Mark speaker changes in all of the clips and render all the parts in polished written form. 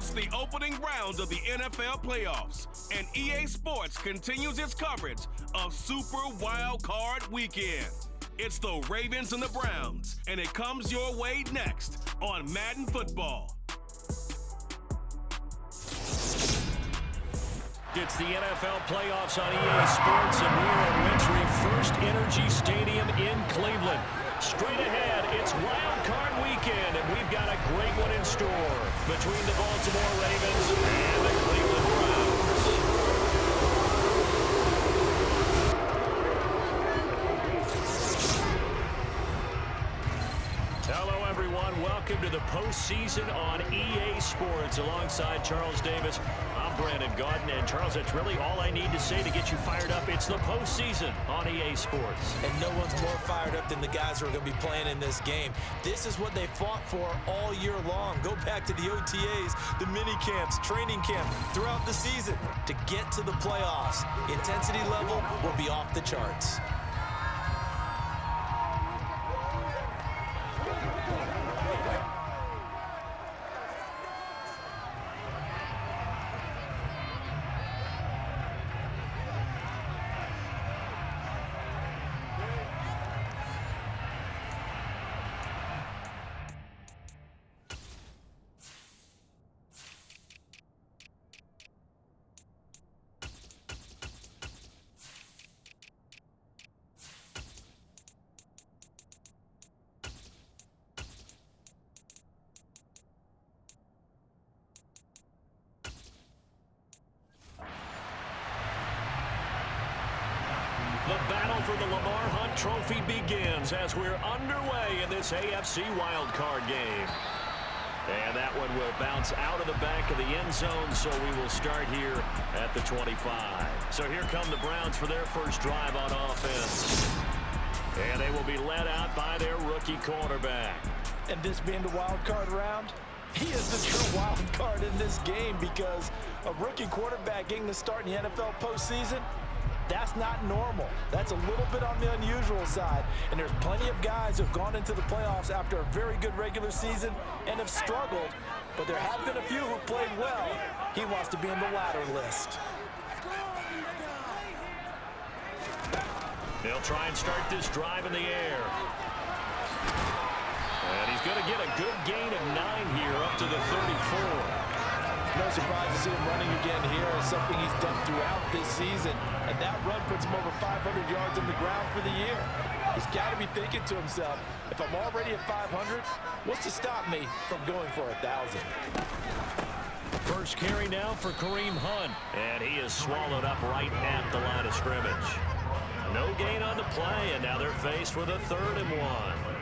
Speaker 1: It's the opening round of the NFL playoffs, and EA Sports continues its coverage of Super Wildcard Weekend. It's the Ravens and the Browns, and it comes your way next on Madden Football.
Speaker 2: It's the NFL playoffs on EA Sports, and we're at Wintry First Energy Stadium in Cleveland. Straight ahead, it's Wildcard Weekend, and we've got a great one in store between the Baltimore Ravens and the Cleveland Browns. Hello, everyone. Welcome to the postseason on EA Sports. Alongside Charles Davis, I'm Brandon Gaudin. And Charles, that's really all I need to say to get you fired up. It's the postseason on EA Sports.
Speaker 3: And no one's more fired up than the guys who are going to be playing in this game. This is what they fought for all year long. Go back to the OTAs, the mini camps, training camp, throughout the season to get to the playoffs. Intensity level will be off the charts.
Speaker 2: The battle for the Lamar Hunt Trophy begins as we're underway in this AFC wildcard game. And that one will bounce out of the back of the end zone, so we will start here at the 25. So here come the Browns for their first drive on offense. And they will be led out by their rookie quarterback.
Speaker 3: And this being the wild card round, he is the true wild card in this game because a rookie quarterback getting the start in the NFL postseason, that's not normal. That's a little bit on the unusual side. And there's plenty of guys who have gone into the playoffs after a very good regular season and have struggled. But there have been a few who played well. He wants to be in the latter list.
Speaker 2: They'll try and start this drive in the air. And he's going to get a good gain of 9 here up to the 34.
Speaker 3: No surprise to see him running again here. It's something he's done throughout this season. And that run puts him over 500 yards on the ground for the year. He's got to be thinking to himself, if I'm already at 500, what's to stop me from going for 1,000?
Speaker 2: First carry now for Kareem Hunt. And he is swallowed up right at the line of scrimmage. No gain on the play, and now they're faced with a 3rd and 1.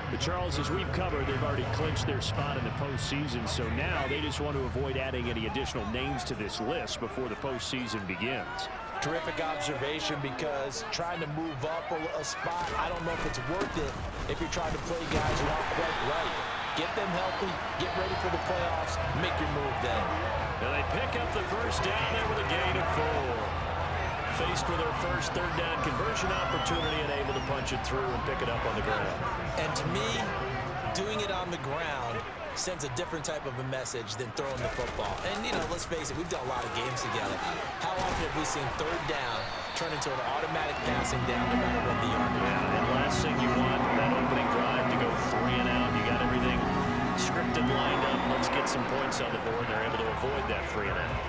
Speaker 4: But Charles, as we've covered, they've already clinched their spot in the postseason, so now they just want to avoid adding any additional names to this list before the postseason begins.
Speaker 3: Terrific observation, because trying to move up a spot, I don't know if it's worth it if you're trying to play guys who aren't quite right. Get them healthy, get ready for the playoffs, make your move then.
Speaker 2: And they pick up the first down there with a gain of 4. Faced with their first 3rd down conversion opportunity and able to punch it through and pick it up on the ground.
Speaker 3: And to me, doing it on the ground sends a different type of a message than throwing the football. And, you know, let's face it, we've done a lot of games together. How often have we seen 3rd down turn into an automatic passing down no matter what the yard is?
Speaker 2: Yeah, and last thing you want, that opening drive to go 3 and out. You got everything scripted, lined up. Let's get some points on the board. They're able to avoid that 3 and out.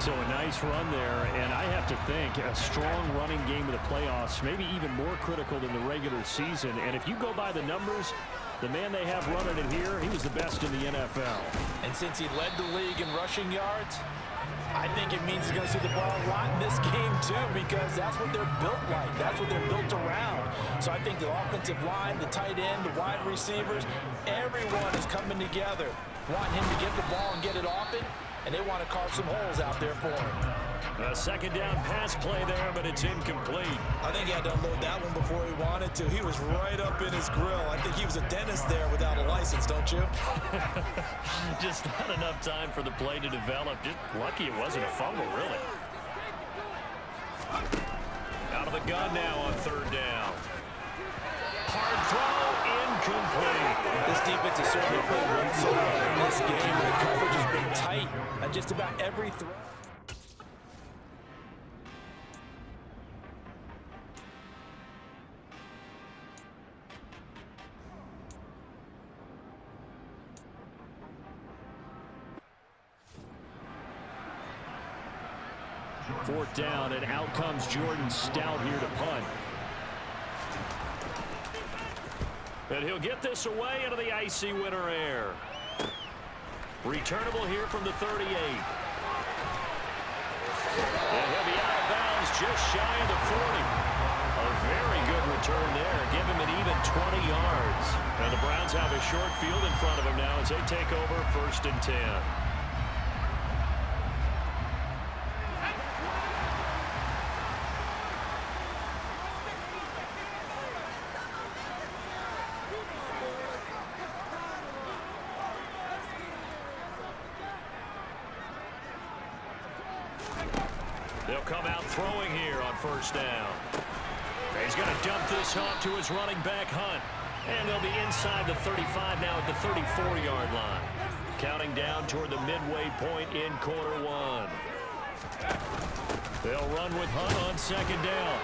Speaker 4: So a nice run there, and I have to think a strong running game of the playoffs, maybe even more critical than the regular season. And if you go by the numbers, the man they have running it here, he was the best in the NFL.
Speaker 3: And since he led the league in rushing yards, I think it means he's going to see the ball a lot in this game too, because that's what they're built like. That's what they're built around. So I think the offensive line, the tight end, the wide receivers, everyone is coming together, wanting him to get the ball and get it often. And they want to carve some holes out there for him.
Speaker 2: A 2nd down pass play there, but it's incomplete.
Speaker 3: I think he had to unload that one before he wanted to. He was right up in his grill. I think he was a dentist there without a license, don't you?
Speaker 2: Just not enough time for the play to develop. Just lucky it wasn't a fumble, really. Out of the gun now on 3rd down. Hard throw, incomplete.
Speaker 3: This defense has certainly played well so far in this game. The coverage has been tight on just about every throw.
Speaker 4: Fourth down, and out comes Jordan Stout here to punt.
Speaker 2: And he'll get this away into the icy winter air. Returnable here from the 38. And he'll be out of bounds just shy of the 40. A very good return there. Give him an even 20 yards. And the Browns have a short field in front of them now as they take over 1st and 10. They'll come out throwing here on 1st down. He's going to dump this off to his running back, Hunt. And they'll be inside the 35 now at the 34-yard line. Counting down toward the midway point in quarter one. They'll run with Hunt on 2nd down.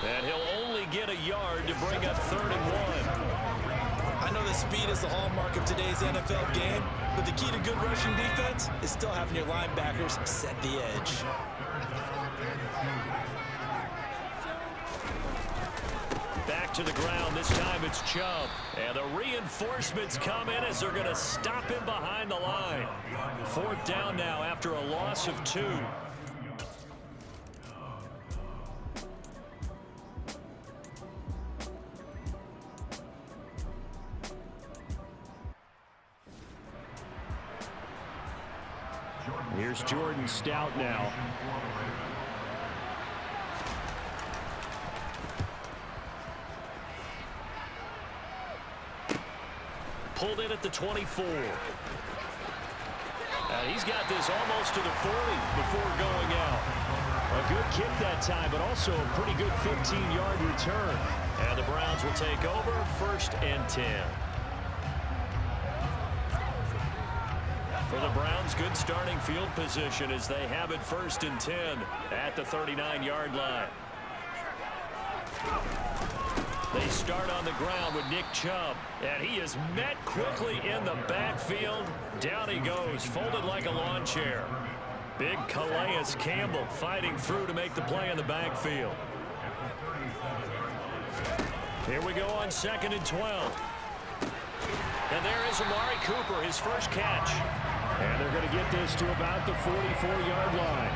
Speaker 2: And he'll only get a yard to bring up 3rd and 1.
Speaker 3: I know that speed is the hallmark of today's NFL game, but the key to good rushing defense is still having your linebackers set the edge.
Speaker 2: Back to the ground. This time it's Chubb. And the reinforcements come in as they're going to stop him behind the line. 4th down now after a loss of 2.
Speaker 4: Here's Jordan Stout now.
Speaker 2: Pulled in at the 24. And he's got this almost to the 40 before going out. A good kick that time, but also a pretty good 15-yard return. And the Browns will take over 1st and 10. For the Browns, good starting field position as they have it 1st and 10 at the 39-yard line. They start on the ground with Nick Chubb, and he is met quickly in the backfield. Down he goes, folded like a lawn chair. Big Calais Campbell fighting through to make the play in the backfield. Here we go on 2nd and 12. And there is Amari Cooper, his first catch.
Speaker 4: And they're going to get this to about the 44-yard line.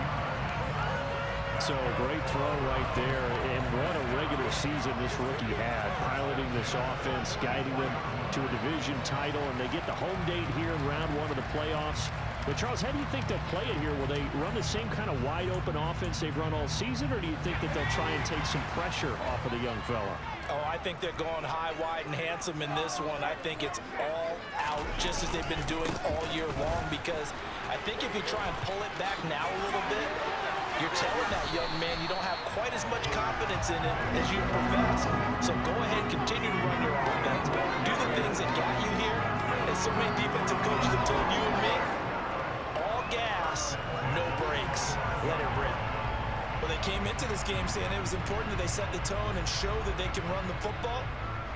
Speaker 4: So a great throw right there, and what a regular season this rookie had, piloting this offense, guiding them to a division title, and they get the home date here in round 1 of the playoffs. But Charles, how do you think they'll play it here? Will they run the same kind of wide-open offense they've run all season, or do you think that they'll try and take some pressure off of the young fella?
Speaker 3: Oh, I think they're going high, wide, and handsome in this one. I think it's all out, just as they've been doing all year long, because I think if you try and pull it back now a little bit, you're telling that young man you don't have quite as much confidence in it as you profess. So go ahead, continue to run your offense. Do the things that got you here. As so many defensive coaches have told you and me, all gas, no brakes. Let it rip. Well, they came into this game saying it was important that they set the tone and show that they can run the football.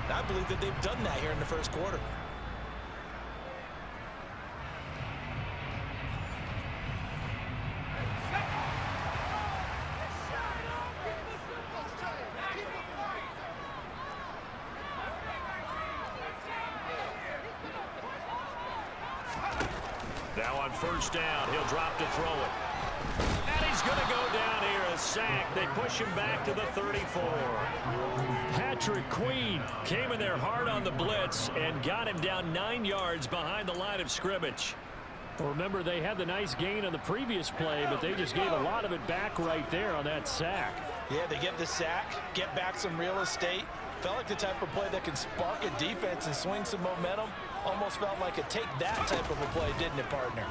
Speaker 3: And I believe that they've done that here in the first quarter.
Speaker 2: Now on 1st down, he'll drop to throw it. And he's going to go down here, a sack. They push him back to the 34.
Speaker 4: Patrick Queen
Speaker 2: Came in there hard on the blitz and got him down 9 yards behind the line of scrimmage.
Speaker 4: Well, remember, they had the nice gain on the previous play, but they just gave a lot of it back right there on that sack.
Speaker 3: Yeah, they get the sack, get back some real estate. Felt like the type of play that can spark a defense and swing some momentum. Almost felt like a take-that type of a play, didn't it, partner?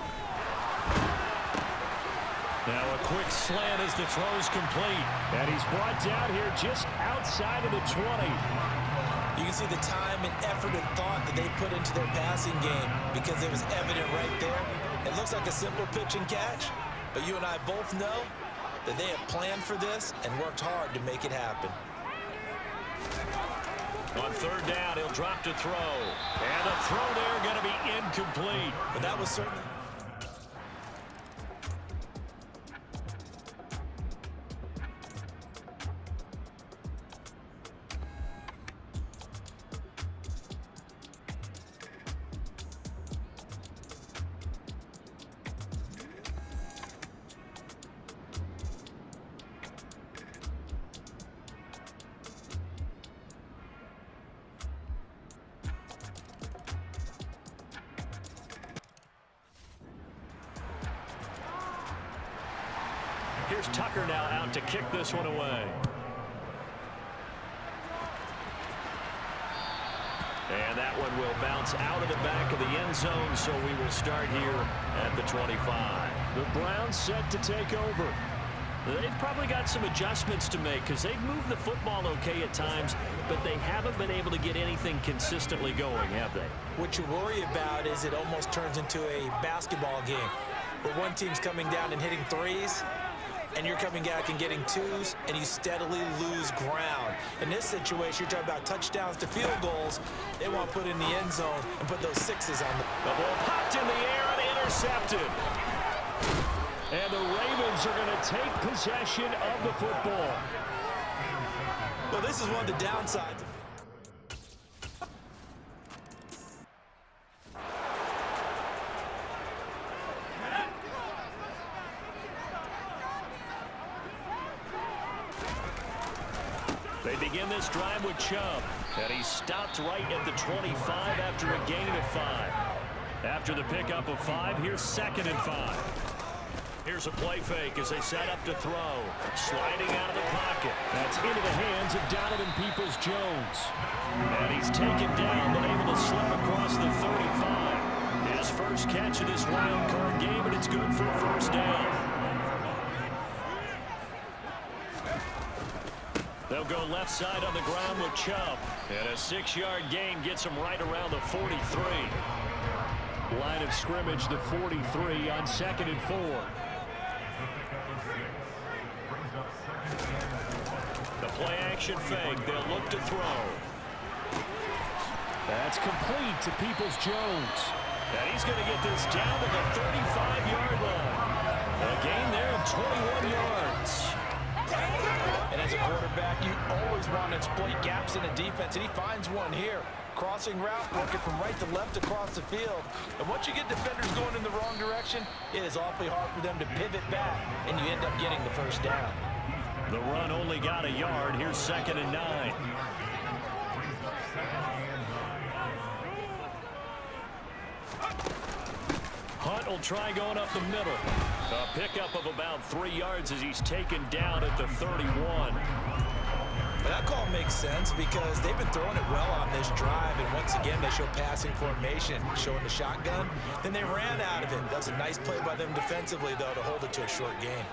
Speaker 2: Now a quick slant as the throw's complete.
Speaker 4: And he's brought down here just outside of the 20.
Speaker 3: You can see the time and effort and thought that they put into their passing game because it was evident right there. It looks like a simple pitch and catch, but you and I both know that they have planned for this and worked hard to make it happen.
Speaker 2: On third down, he'll drop to throw. And the throw there going to be incomplete.
Speaker 3: But that was certainly...
Speaker 2: Here's Tucker now out to kick this one away. And that one will bounce out of the back of the end zone, so we will start here at the 25.
Speaker 4: The Browns set to take over. They've probably got some adjustments to make because they've moved the football okay at times, but they haven't been able to get anything consistently going, have they?
Speaker 3: What you worry about is it almost turns into a basketball game where one team's coming down and hitting threes, and you're coming back and getting twos, and you steadily lose ground. In this situation, you're talking about touchdowns to field goals. They want to put in the end zone and put those sixes on the
Speaker 2: ball popped in the air and intercepted.
Speaker 4: And the Ravens are going to take possession of the football.
Speaker 3: Well, this is one of the downsides.
Speaker 2: They begin this drive with Chubb, and he stopped right at the 25 after a gain of 5. After the pickup of 5, here's 2nd and 5. Here's a play fake as they set up to throw. Sliding out of the pocket.
Speaker 4: That's into the hands of Donovan Peoples-Jones.
Speaker 2: And he's taken down, but able to slip across the 35. His first catch of this wild card game, and it's good for a first down. They'll go left side on the ground with Chubb. And a 6-yard gain gets him right around the 43.
Speaker 4: Line of scrimmage, the 43 on 2nd and 4.
Speaker 2: The play action fake. They'll look to throw.
Speaker 4: That's complete to Peoples-Jones.
Speaker 2: And he's going to get this down to the 35-yard line. A gain there of 21 yards.
Speaker 3: And as a quarterback, you always want to exploit gaps in a defense, and he finds one here. Crossing route, working from right to left across the field. And once you get defenders going in the wrong direction, it is awfully hard for them to pivot back, and you end up getting the first down.
Speaker 2: The run only got a yard. Here's 2nd and 9. Hunt will try going up the middle. A pickup of about 3 yards as he's taken down at the 31.
Speaker 3: That call makes sense because they've been throwing it well on this drive, and once again they show passing formation, showing the shotgun. Then they ran out of it. That's a nice play by them defensively, though, to hold it to a short gain.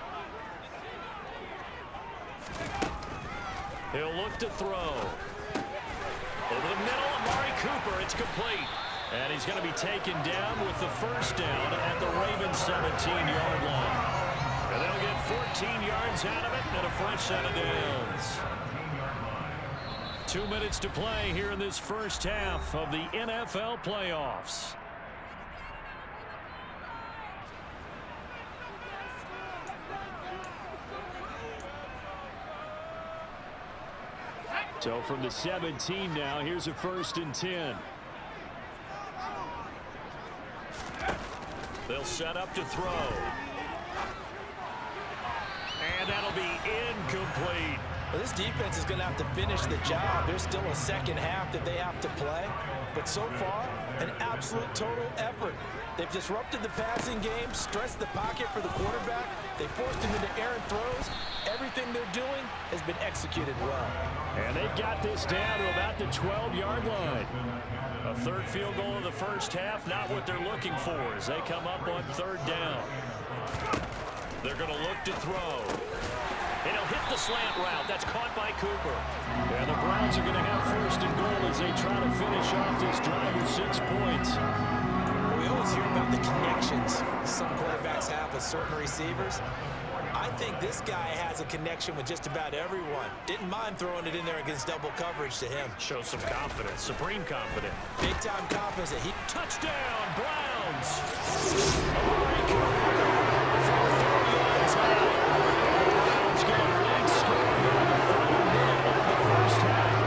Speaker 2: He'll look to throw. Over the middle, Amari Cooper. It's complete. And he's going to be taken down with the first down at the Ravens 17-yard line. And they'll get 14 yards out of it and a fresh set of downs. 2 minutes to play here in this first half of the NFL playoffs.
Speaker 4: So from the 17 now, here's a 1st and 10.
Speaker 2: They'll set up to throw. And that'll be incomplete.
Speaker 3: Well, this defense is going to have to finish the job. There's still a second half that they have to play. But so far, an absolute total effort. They've disrupted the passing game, stressed the pocket for the quarterback. They forced him into errant throws. Everything they're doing has been executed well.
Speaker 4: And they've got this down to about the 12-yard line.
Speaker 2: A third field goal in the first half, not what they're looking for as they come up on 3rd down. They're going to look to throw. And he'll hit the slant route. That's caught by Cooper.
Speaker 4: Yeah, the Browns are going to have first and goal as they try to finish off this drive with 6 points.
Speaker 3: We always hear about the connections some quarterbacks have with certain receivers. I think this guy has a connection with just about everyone. Didn't mind throwing it in there against double coverage to him.
Speaker 2: Shows some confidence, supreme confidence.
Speaker 3: Big-time confidence that he...
Speaker 2: Touchdown, Browns! Amari Cooper from 4 yards out. Browns get a late score in the final minute of the first half.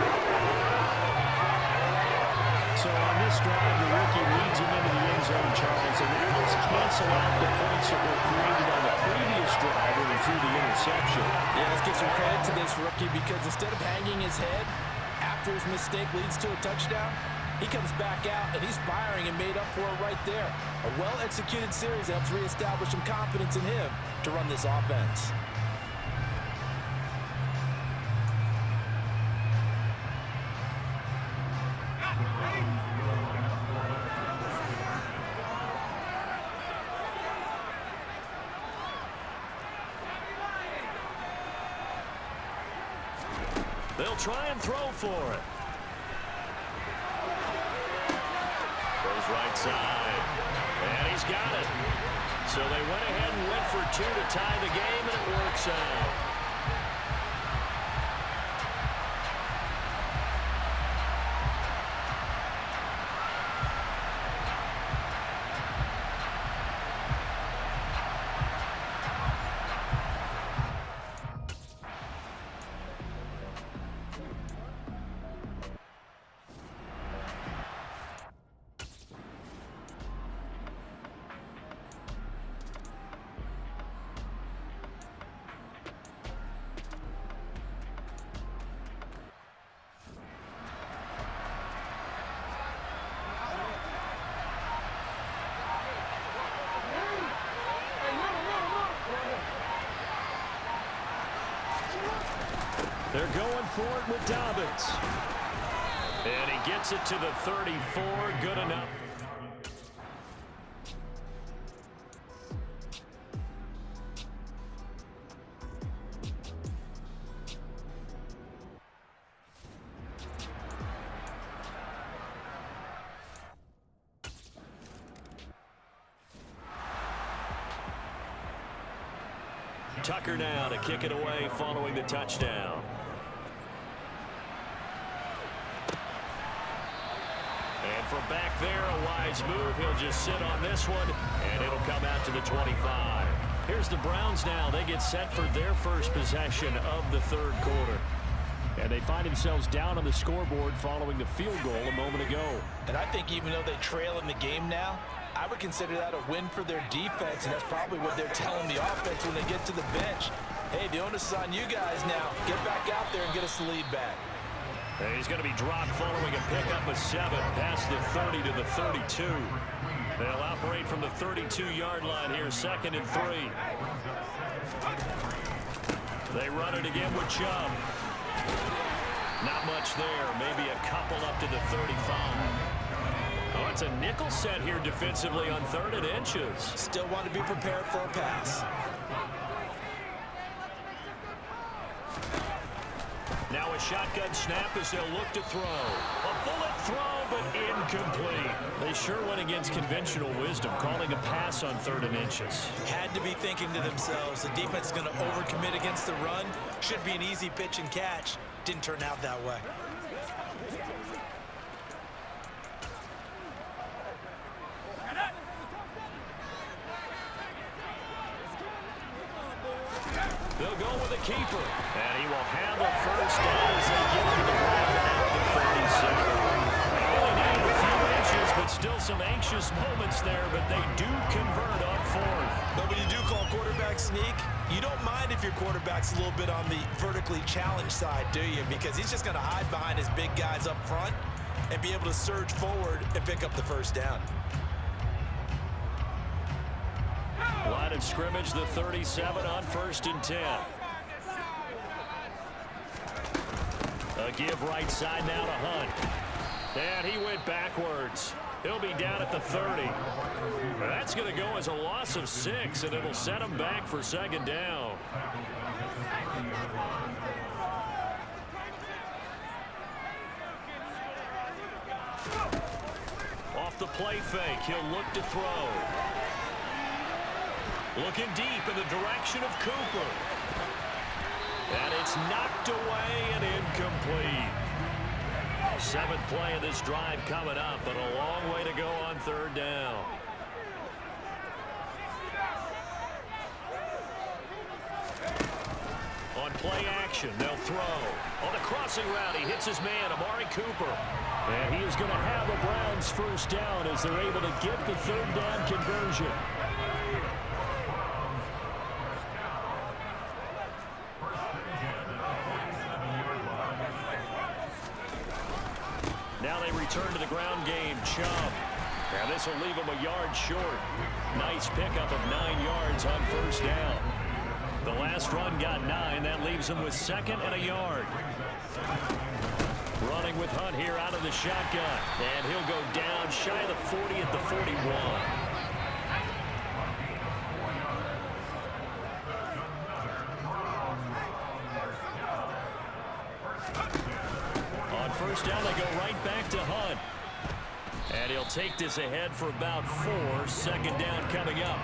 Speaker 4: So on this drive, the rookie leads him into the end zone, Charles, and that helps cancel out the points that were created on the previous drive when he threw the interception.
Speaker 3: Yeah, let's give some credit to this rookie because instead of hanging his head after his mistake leads to a touchdown, he comes back out and he's firing and made up for it right there. A well-executed series helps reestablish some confidence in him to run this offense.
Speaker 2: They'll try and throw for it. Goes right side. And he's got it. So they went ahead and went for 2 to tie the game, and it works out.
Speaker 4: They're going for it with Dobbins.
Speaker 2: And he gets it to the 34. Good enough. Tucker now to kick it away following the touchdown. And from back there, a wise move. He'll just sit on this one, and it'll come out to the 25. Here's the Browns now. They get set for their first possession of the third quarter.
Speaker 4: And they find themselves down on the scoreboard following the field goal a moment ago.
Speaker 3: And I think even though they trail in the game now, I would consider that a win for their defense, and that's probably what they're telling the offense when they get to the bench. Hey, the onus is on you guys now. Get back out there and get us the lead back.
Speaker 2: And he's going to be dropped following a pickup of 7 past the 30 to the 32. They'll operate from the 32-yard line here, 2nd and 3. They run it again with Chubb. Not much there, maybe a couple up to the 35. Oh, it's a nickel set here defensively on 3rd and inches.
Speaker 3: Still want to be prepared for a pass.
Speaker 2: Now a shotgun snap as they'll look to throw. A bullet throw, but incomplete.
Speaker 4: They sure went against conventional wisdom, calling a pass on 3rd and inches.
Speaker 3: Had to be thinking to themselves, the defense is going to overcommit against the run. Should be an easy pitch and catch. Didn't turn out that way.
Speaker 2: They'll go with a keeper. And he will have a first down as they get to the ground at the 37. They only need a few inches, but still some anxious moments there, but they do convert on 4th.
Speaker 3: But when you do call quarterback sneak, you don't mind if your quarterback's a little bit on the vertically challenged side, do you? Because he's just going to hide behind his big guys up front and be able to surge forward and pick up the first down.
Speaker 2: Line of scrimmage, the 37 on 1st and 10. A give right side now to Hunt. And he went backwards. He'll be down at the 30. That's going to go as a loss of 6, and it'll set him back for 2nd down. play fake. He'll look to throw. Looking deep in the direction of Cooper. And it's knocked away and incomplete. Seventh play of this drive coming up, and a long way to go on third down. On play action, they'll throw. On the crossing route, he hits his man, Amari Cooper.
Speaker 4: And he is going to have the Browns first down as they're able to get the third down conversion. Now they return to the ground game. Chubb. And this will leave him a yard short. Nice pickup of 9 yards on first down. The last run got 9. That leaves him with second and a yard. Running with Hunt here out of the shotgun. And he'll go down shy of the 40 at the 41. On first down, they go right back to Hunt. And he'll take this ahead for about 4. Second down coming up.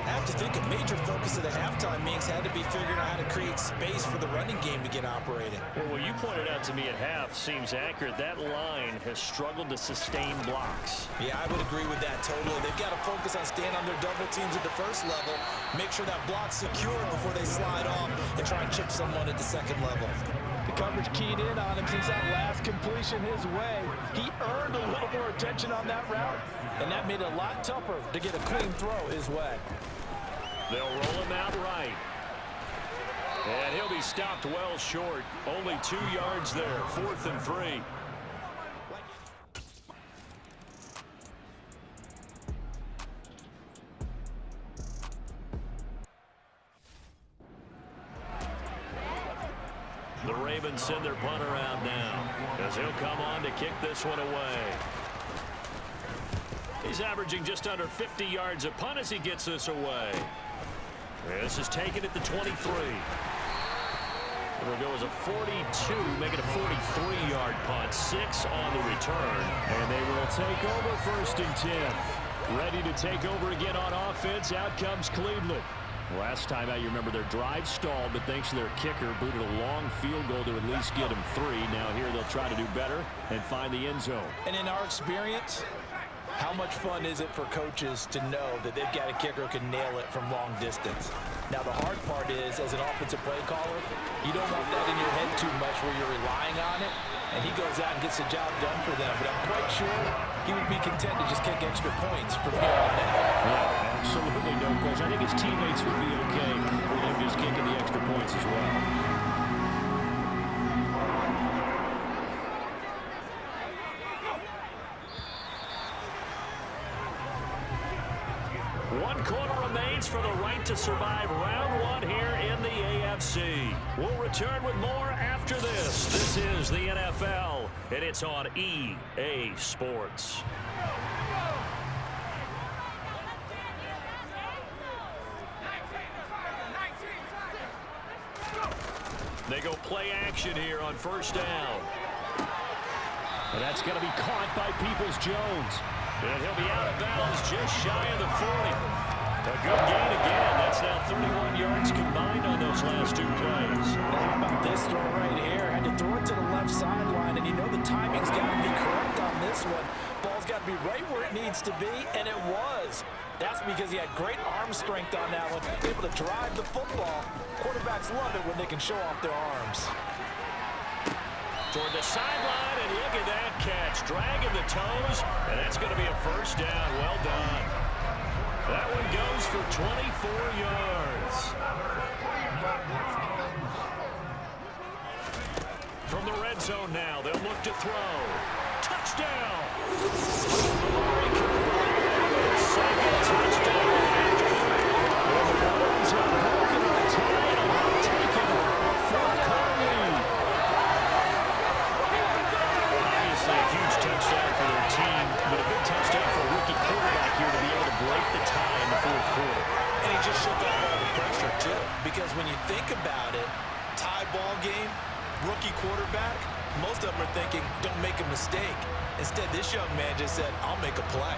Speaker 3: I have to think a major focus of the halftime meetings had to be figuring out how to create space for the running game to get operating.
Speaker 4: Well, what you pointed out to me at half seems accurate. That line has struggled to sustain blocks.
Speaker 3: Yeah, I would agree with that totally. They've got to focus on staying on their double teams at the first level, make sure that block's secure before they slide off and try and chip someone at the second level. The coverage keyed in on him since that last completion his way. He earned a little more attention on that route, and that made it a lot tougher to get a clean throw his way.
Speaker 2: They'll roll him out right. And he'll be stopped well short. Only 2 yards there. 4th and 3. The Ravens send their punter out now as he'll come on to kick this one away. He's averaging just under 50 yards a punt as he gets this away. This is taken at the 23. It'll go as a 42, make it a 43-yard punt. 6 on the return.
Speaker 4: And they will take over 1st and 10. Ready to take over again on offense. Out comes Cleveland. Last time out, you remember their drive stalled, but thanks to their kicker, booted a long field goal to at least get them 3. Now here they'll try to do better and find the end zone.
Speaker 3: And in our experience, how much fun is it for coaches to know that they've got a kicker who can nail it from long distance? Now, the hard part is, as an offensive play caller, you don't want that in your head too much where you're relying on it, and he goes out and gets the job done for them. But I'm quite sure he would be content to just kick extra points from here on out.
Speaker 4: Yeah, absolutely no question. I think his teammates would be okay with him just kicking the extra points as well.
Speaker 2: One quarter remains for the right to survive round 1 here in the AFC. We'll return with more after this. This is the NFL, and it's on EA Sports. They go play action here on first down.
Speaker 4: And that's going to be caught by Peoples-Jones.
Speaker 2: And he'll be out of bounds just shy of the 40. A good gain again. That's now 31 yards combined on those last 2 plays.
Speaker 3: Now, how about this throw right here? Had to throw it to the left sideline, and you know the timing's got to be correct on this one. Ball's got to be right where it needs to be, and it was. That's because he had great arm strength on that one, able to drive the football. Quarterbacks love it when they can show off their arms.
Speaker 2: Toward the sideline, and look at that catch. Dragging the toes, and that's going to be a first down. Well done. That one goes for 24 yards. From the red zone now, they'll look to throw. Touchdown! Second touchdown. Obviously a huge touchdown for their team, but a big touchdown for a rookie quarterback here to be able to break the tie in the 4th quarter.
Speaker 3: And he just shook off all the pressure, too. Because when you think about it, tie ball game, rookie quarterback, Most of them are thinking, don't make a mistake. Instead, this young man just said, I'll make a play.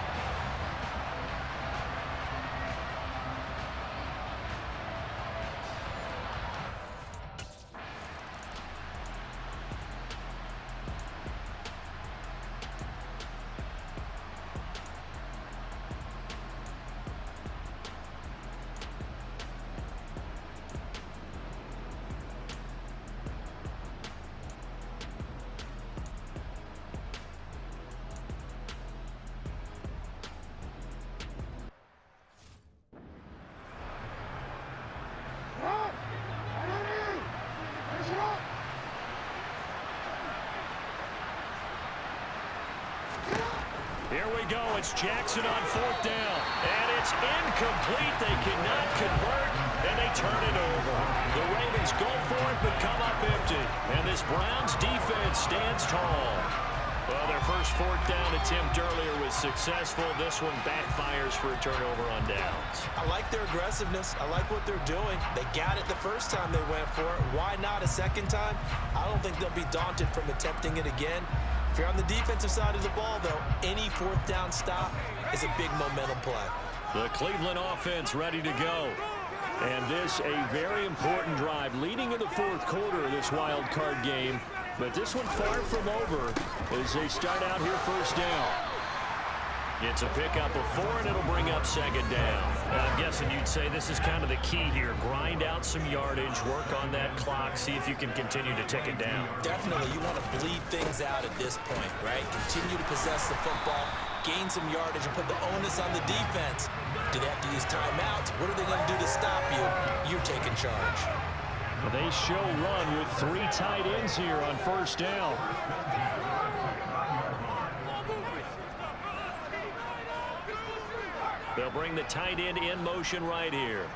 Speaker 2: Here we go. It's Jackson on 4th down. And it's incomplete. They cannot convert, and they turn it over. The Ravens go for it, but come up empty. And this Browns defense stands tall. Well, their first 4th down attempt earlier was successful. This one backfires for a turnover on downs.
Speaker 3: I like their aggressiveness. I like what they're doing. They got it the first time they went for it. Why not a second time? I don't think they'll be daunted from attempting it again. If you're on the defensive side of the ball, though, any 4th down stop is a big momentum play.
Speaker 2: The Cleveland offense ready to go. And this a very important drive leading in the 4th quarter of this wild card game. But this one far from over as they start out here 1st down. It's a pickup of 4, and it'll bring up 2nd down.
Speaker 4: I'm guessing you'd say this is kind of the key here. Grind out some yardage, work on that clock, see if you can continue to tick it down.
Speaker 3: Definitely, you want to bleed things out at this point, right? Continue to possess the football, gain some yardage, and put the onus on the defense. Do they have to use timeouts? What are they going to do to stop you? You're taking charge.
Speaker 4: Well, they show run with 3 tight ends here on 1st down.
Speaker 2: They'll bring the tight end in motion right here.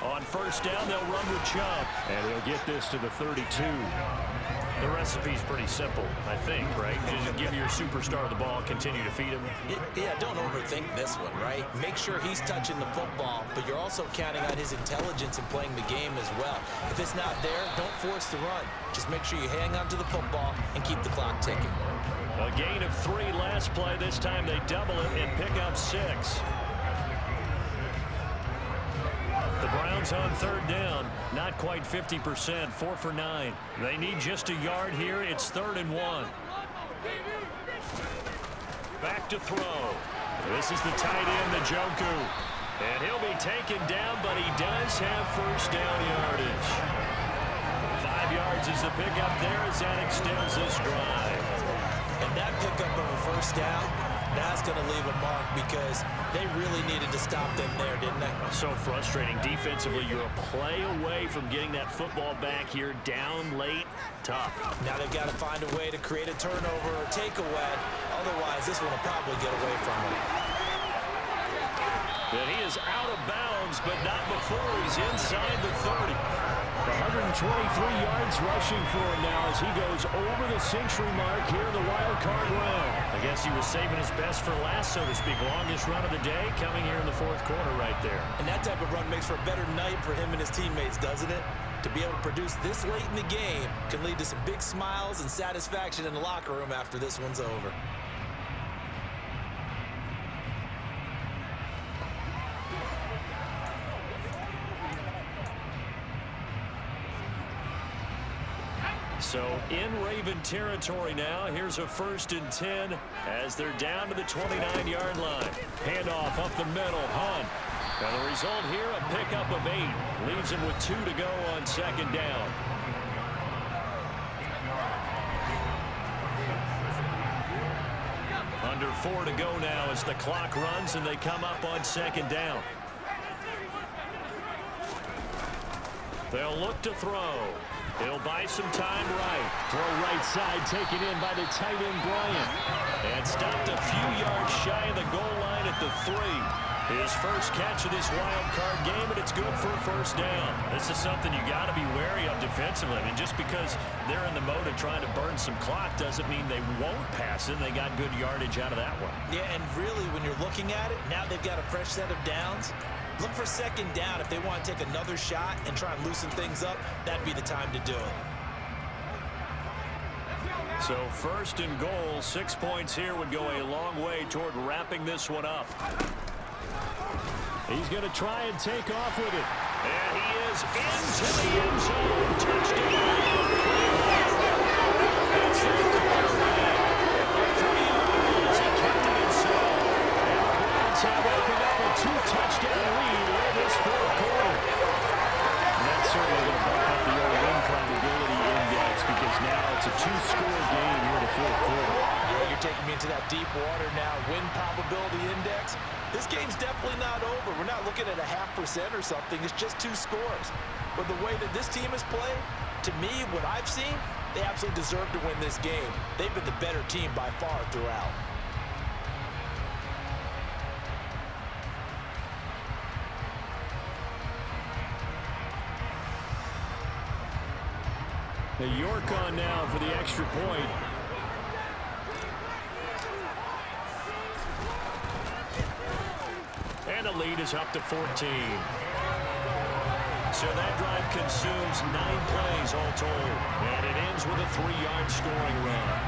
Speaker 2: On 1st down, they'll run with Chubb.
Speaker 4: And he'll get this to the 32.
Speaker 2: The recipe's pretty simple, I think, right? Just give your superstar the ball, continue to feed him.
Speaker 3: Yeah, don't overthink this one, right? Make sure he's touching the football, but you're also counting on his intelligence in playing the game as well. If it's not there, don't force the run. Just make sure you hang on to the football and keep the clock ticking.
Speaker 2: A gain of 3 last play. This time they double it and pick up 6. The Browns on 3rd down, not quite 50%, 4 for 9. They need just a yard here. It's 3rd and 1. Back to throw. This is the tight end, Njoku. And he'll be taken down, but he does have 1st down yardage. 5 yards is the pickup there as that extends this drive.
Speaker 3: And that pickup of a 1st down, that's going to leave a mark because they really needed to stop them there, didn't they?
Speaker 2: So frustrating. Defensively, you're a play away from getting that football back here down late. Tough.
Speaker 3: Now they've got to find a way to create a turnover or takeaway. Otherwise, this one will probably get away from him.
Speaker 2: And he is out of bounds, but not before he's inside the 30.
Speaker 4: 123 yards rushing for him now as he goes over the century mark here in the wild card round.
Speaker 2: I guess he was saving his best for last, so to speak. Longest run of the day coming here in the 4th quarter right there.
Speaker 3: And that type of run makes for a better night for him and his teammates, doesn't it? To be able to produce this late in the game can lead to some big smiles and satisfaction in the locker room after this one's over.
Speaker 2: So in Raven territory now, here's a 1st and 10 as they're down to the 29-yard line. Handoff up the middle, Hunt. And the result here, a pickup of 8. Leaves him with 2 to go on 2nd down. Under 4 to go now as the clock runs and they come up on 2nd down. They'll look to throw. He'll buy some time right.
Speaker 4: Throw right side taken in by the tight end Bryant.
Speaker 2: And stopped a few yards shy of the goal line at the 3. His first catch of this wild card game, and it's good for a first down.
Speaker 4: This is something you got to be wary of defensively. I mean, just because they're in the mode of trying to burn some clock doesn't mean they won't pass it. They got good yardage out of that one.
Speaker 3: Yeah, and really, when you're looking at it, now they've got a fresh set of downs. Look for second down. If they want to take another shot and try and loosen things up, that'd be the time to do it.
Speaker 2: So first and goal, 6 points here would go a long way toward wrapping this one up.
Speaker 4: He's going to try and take off with it.
Speaker 2: And he is into the end zone. Touchdown. That's the quarterback. 3 yards. He kept it himself.
Speaker 4: And the Browns have opened up a 2-touchdown lead in this fourth quarter. And that's certainly going to bump up the old win probability index because now it's a 2-score game here in the fourth quarter.
Speaker 3: Yeah, you're taking me into that deep water now. Win probability index. This game's definitely not over. We're not looking at a 0.5% or something. It's just 2 scores. But the way that this team has played, to me, what I've seen, they absolutely deserve to win this game. They've been the better team by far throughout.
Speaker 4: The York on now for the extra point.
Speaker 2: And the lead is up to 14. So that drive consumes 9 plays all told. And it ends with a 3-yard scoring run.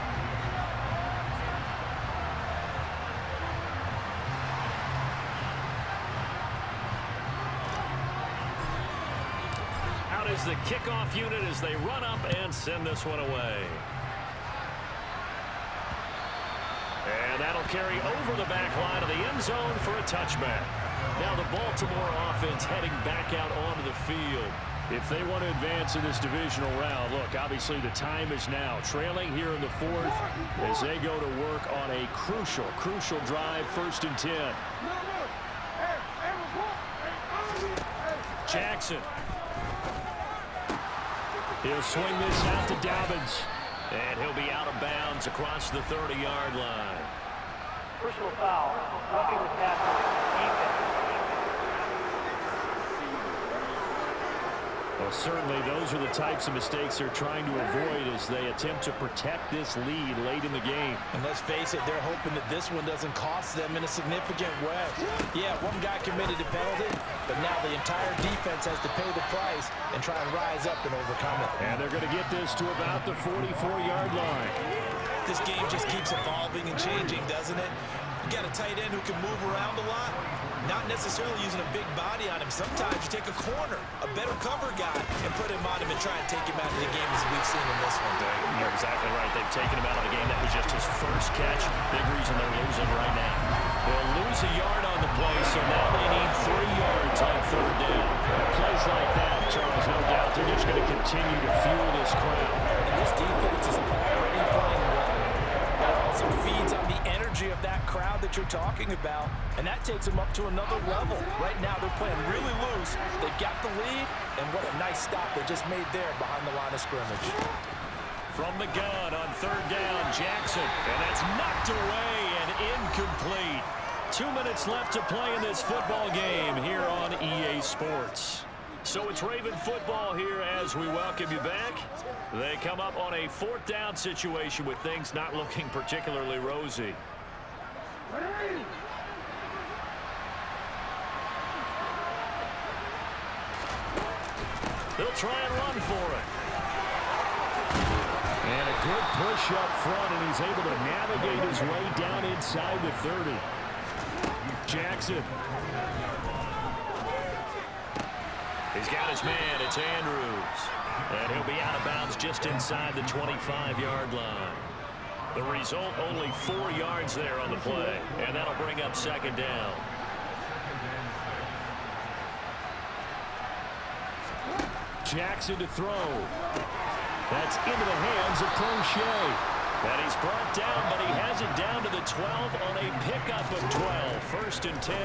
Speaker 2: Out is the kickoff unit as they run up and send this one away. And that'll carry over the back line of the end zone for a touchback. Now the Baltimore offense heading back out onto the field.
Speaker 4: If they want to advance in this divisional round, look, obviously the time is now. Trailing here in the fourth as they go to work on a crucial drive, 1st and 10.
Speaker 2: Jackson.
Speaker 4: He'll swing this out to Dobbins.
Speaker 2: And he'll be out of bounds across the 30-yard line.
Speaker 5: Personal foul, roughing the passer, defense.
Speaker 4: Well, certainly those are the types of mistakes they're trying to avoid as they attempt to protect this lead late in the game.
Speaker 3: And let's face it, they're hoping that this one doesn't cost them in a significant way. Yeah, one guy committed a penalty, but now the entire defense has to pay the price and try and rise up and overcome it.
Speaker 4: And they're going to get this to about the 44-yard line.
Speaker 3: This game just keeps evolving and changing, doesn't it? You got a tight end who can move around a lot. Not necessarily using a big body on him. Sometimes you take a corner, a better cover guy, and put him on him and try and take him out of the game as we've seen in this one.
Speaker 2: You're exactly right. They've taken him out of the game. That was just his first catch. Big reason they're losing right now. They'll lose a yard on the play, so now they need 3 yards on 3rd down.
Speaker 4: Plays like that, Charles, no doubt, they're just going to continue to fuel this crowd.
Speaker 3: And this defense is already playing well. That also feeds on the energy of that crowd that you're talking about, and that takes them up to another level. Right now, they're playing really loose. They've got the lead, and what a nice stop they just made there behind the line of scrimmage.
Speaker 2: From the gun on 3rd down, Jackson, and that's knocked away and incomplete. 2 minutes left to play in this football game here on EA Sports. So it's Raven football here as we welcome you back. They come up on a 4th down situation with things not looking particularly rosy. They'll try and run for it.
Speaker 4: And a good push up front, and he's able to navigate his way down inside the 30. Jackson.
Speaker 2: He's got his man. It's Andrews. And he'll be out of bounds just inside the 25-yard line. The result, only 4 yards there on the play. And that'll bring up 2nd down.
Speaker 4: Jackson to throw. That's into the hands of Crochet.
Speaker 2: And he's brought down, but he has it down to the 12 on a pickup of 12. 1st and 10.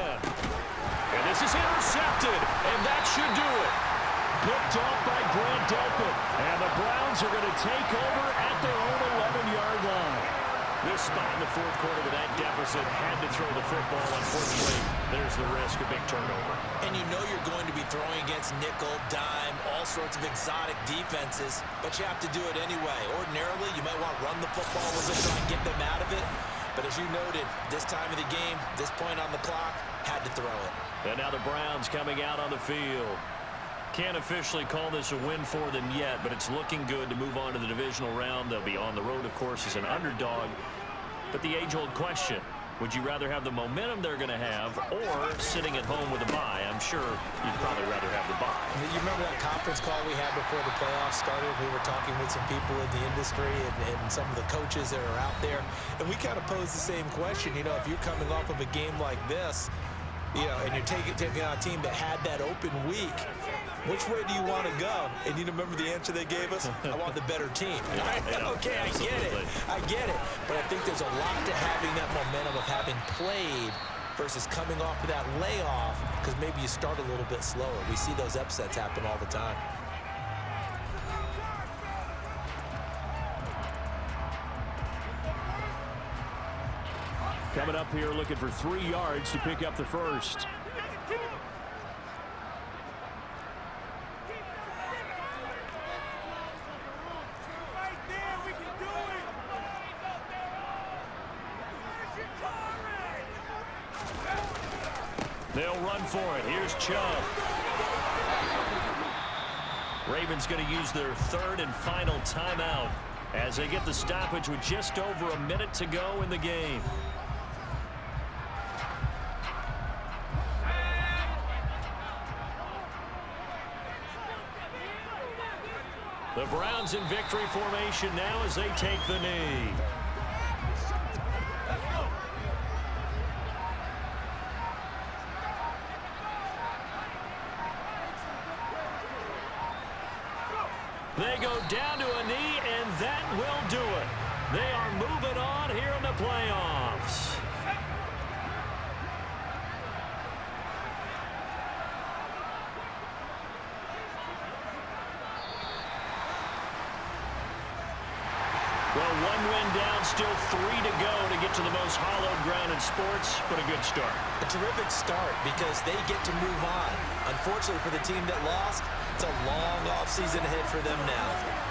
Speaker 2: And this is intercepted, and that should do it.
Speaker 4: Picked off by Grant Delpit. And the Browns are going to take over at their own 11-yard line.
Speaker 2: This spot in the fourth quarter with that deficit, had to throw the football. Unfortunately, there's the risk of big turnover.
Speaker 3: And you know you're going to be throwing against nickel, dime, all sorts of exotic defenses, but you have to do it anyway. Ordinarily, you might want to run the football with it, try and get them out of it. But as you noted, this time of the game, this point on the clock, had to throw it.
Speaker 2: And now the Browns coming out on the field. Can't officially call this a win for them yet, but it's looking good to move on to the divisional round. They'll be on the road, of course, as an underdog. But the age-old question, would you rather have the momentum they're going to have or sitting at home with a bye? I'm sure you'd probably rather have the bye.
Speaker 3: You remember that conference call we had before the playoffs started? We were talking with some people in the industry and some of the coaches that are out there, and we kind of posed the same question. You know, if you're coming off of a game like this, you know, and you're taking on a team that had that open week, which way do you want to go? And you remember the answer they gave us? I want the better team. Okay, I get it. But I think there's a lot to having that momentum of having played versus coming off of that layoff, because maybe you start a little bit slower. We see those upsets happen all the time.
Speaker 4: Coming up here looking for 3 yards to pick up the first. They'll run for it. Here's Chubb.
Speaker 2: Ravens going to use their third and final timeout as they get the stoppage with just over a minute to go in the game. The Browns in victory formation now as they take the knee. They go down to a knee, and that will do it. They are moving on here in the playoffs. Well, 1 win down, still 3 to go to get to the most hallowed ground in sports, but a good start.
Speaker 3: A terrific start because they get to move on. Unfortunately for the team that lost, it's a long offseason ahead for them now.